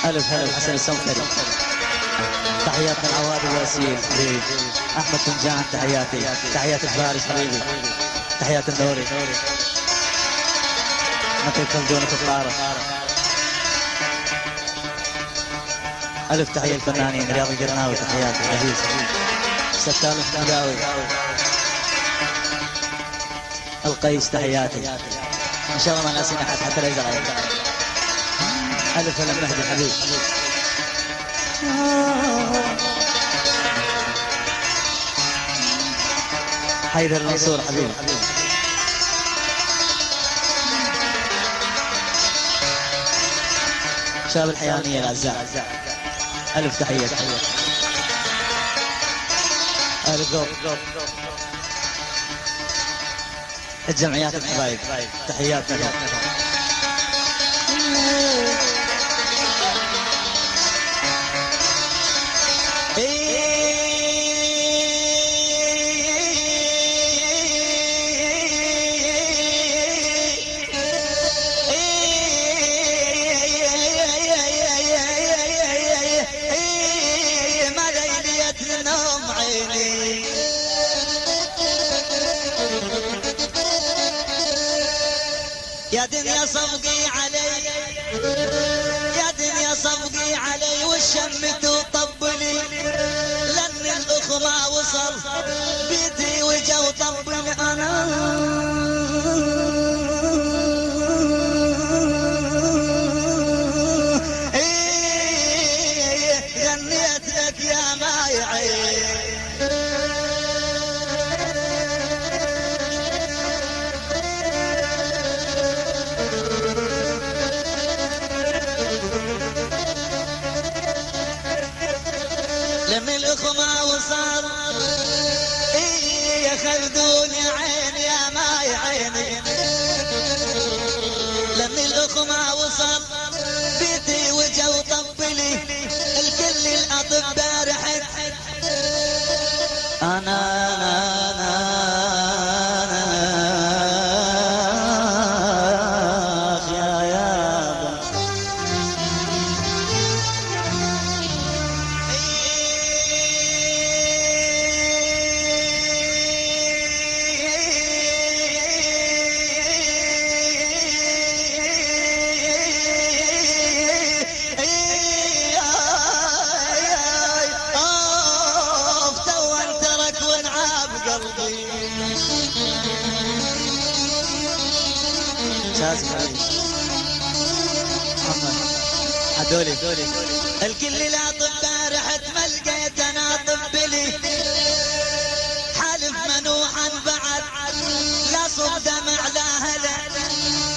ألف هلا حسن السمكري. تحياتنا العواد الواسيل حبيب أحمد فنجان. تحياتي تحيات الفارس حبيبي. تحيات النوري متى يخلدونك الطارة. ألف تحية الفنانين رياض القرناوي. تحياتي عزيز ستان الحمداوي القيس. تحياتي إن شاء الله ما ناسين أحد حتى لا يزعل. ألف هلا مهدي حبيب. حيدر المنصور حبيب. شباب الحيانية الأعزاء ألف تحية. ألف ذوق الجمعيات الحبايب. تحياتنا لهم. يا دنيا صفقي علي يا دنيا صفقي علي والشمت وطبلي لن الاخ ما وصل بيتي وجا وطبل انا غنيت لك يا مايعي لم الاخ ما وصل خذوني عين يا ماي عيني لم الاخ ما وصل بيتي وجا وطبلي الكل الاطباء رحت انا هدولي الكل الاطباء رحت ما لقيت انا طبلي حالف منوحا بعد لا صب دمع لا هلا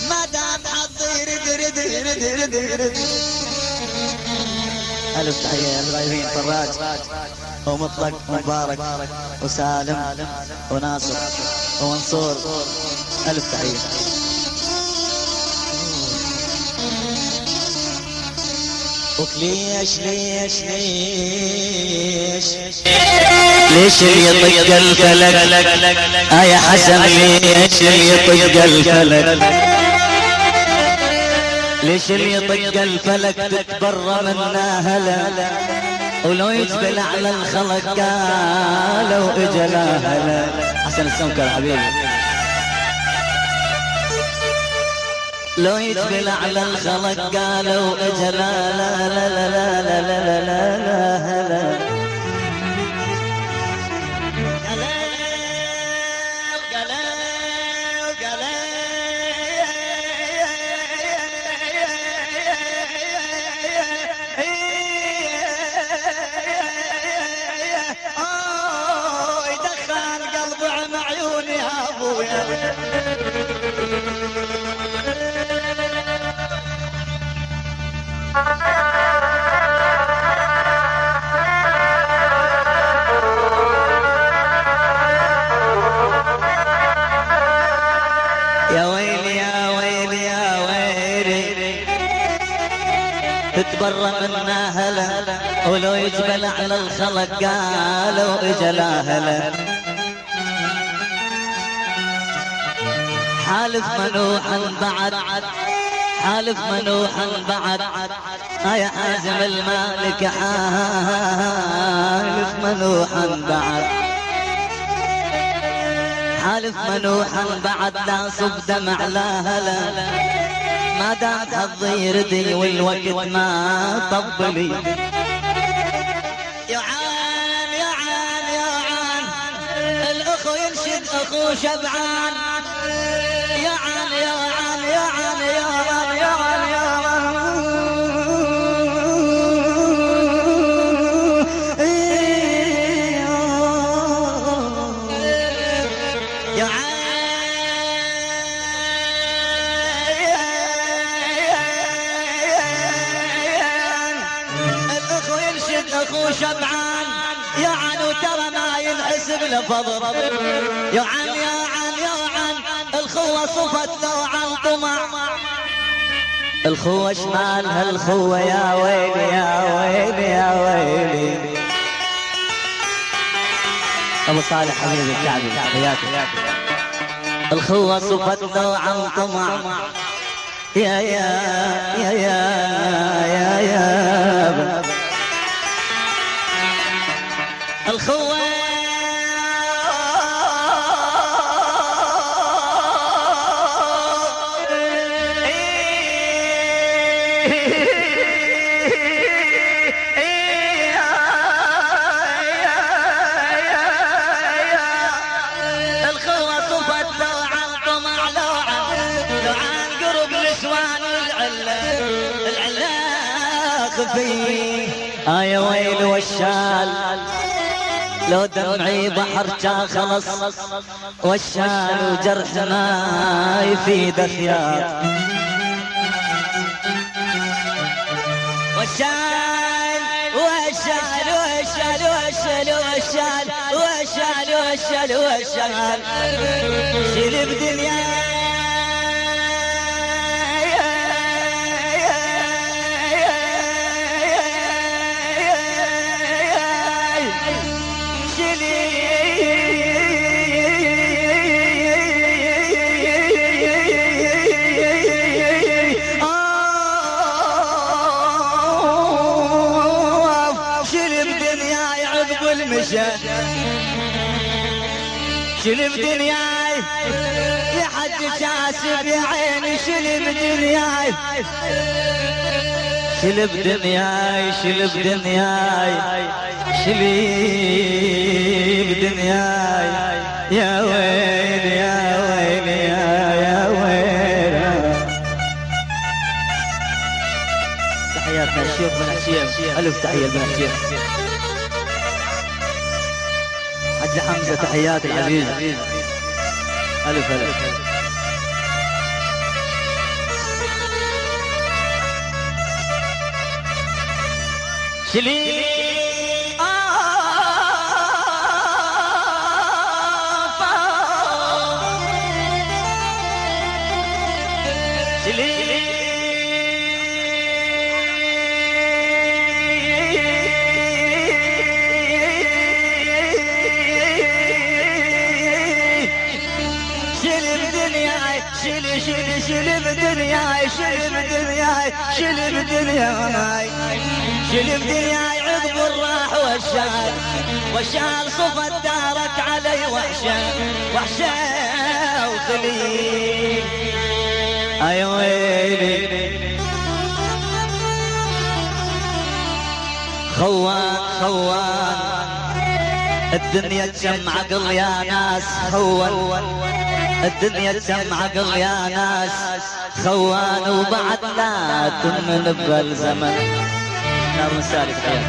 ما دام حظي رد ألف تحية يا الغايبين فراج ومطلق ومبارك وسالم وناصر ومنصور. ألف تحية. ليش اللي يطق الفلك يا حسن ليش اللي يطق الفلك ليش اللي يطق الفلك تتبرى منا هلا ولو يجبل على الخلق قالوا اجلا هلا. حسن السمكر حبيبي. لو يجبل على الخلق قالوا اجلا لا لا لا لا لا لا لا لا هلا يدخل قلبي عن عيوني يا ابويا يا ويلي يا ويلي يا ويلي تتبرى منا هلا ولو يجبل على الخلق قالوا اجلا هلا حالف منوحا بعد حالف منوحا بعد يا حازم المالك حالف منوحا بعد حالف منوحا بعد لا صب دمع لا هلا ما دام حظي يردي والوقت ما طبلي يعان يعان يعان الاخو ينشد اخو شبعان يعان يعان يعان يعان يعان اخو شبعان يعن وترى ما ينحسب لفضل يعن يعن يعن الخوة صفت لو عن طمع الخوة شمالها الخوة يا ويلي يا ويلي يا ويلي ابو صالح حبيبي الكعبي حياتي الخوة صفت لو عن طمع يا يا يا يا يا الخوة الخوة صفت لو عن طمع لو عن قرب نسوان العلا خفي يا ويل والشال لو دمعي بحر جا خلص والشال وجرح ما يفيد خيار والشال والشال والشال والشال والشال والشال والشال والشال شيل بدنيا شلم دنياي يا حد شاسب يا عيني شلم دنياي شلم دنياي شلم دنياي شلم دنياي يا ويل يا ويل يا ويل تحياتنا الشيخ بن حشيم الف تحيه لبن حشيم حج حمزة تحيات العزيز ألف ألف شلي شلم دنياي شلم دنياي شلم دنياي شلم دنياي عذب الراح والشال والشال صفت دارك علي وحشة وحشة وخلي يا ويلي خوان خوان الدنيا تجمع عقل يا ناس خوان الدنيا تجمع عقل يا ناس خوان وبعد لا تمن بالزمن نار مسالك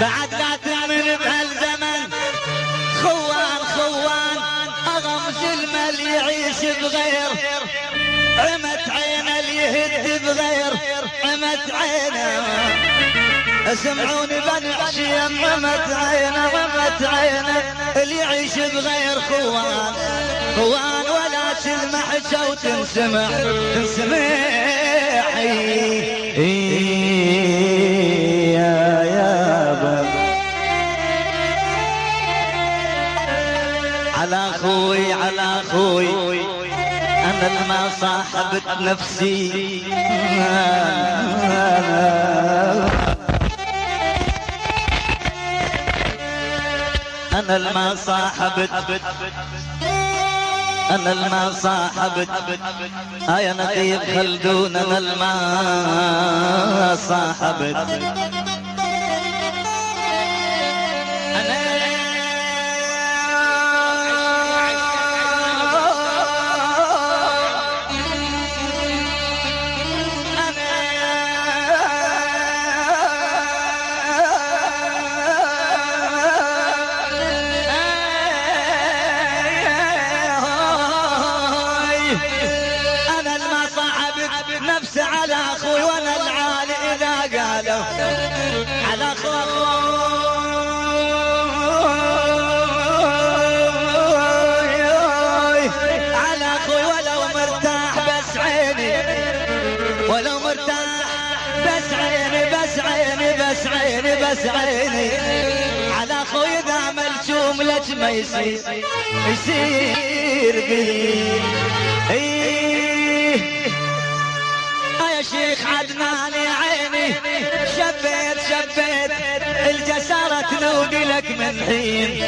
بعد لا تمن بهالزمن خوان خوان اغمز المال يعيش بغير عمت عينه اللي يهد بغير عمت عينه اسمعوني بنحشيم عمت عينه اللي يعيش بغير خوان خوان ولا تلمح شو تنسمع يا بابا على اخوي على اخوي انا ما صاحبت نفسي انا الما صاحبت انا الما صاحبت يا نقيب خلدون انا الما صاحبت على اخوي وانا العالي اذا قالوا على اخوي على اخوي ولو مرتاح بس عيني ولو مرتاح بس عيني بس عيني بس عيني بس عيني على اخوي اذا ملجوم لك ما يصير بي يا شيخ عدنان يا عيني شبيت الجسارة تنوقي لك من حين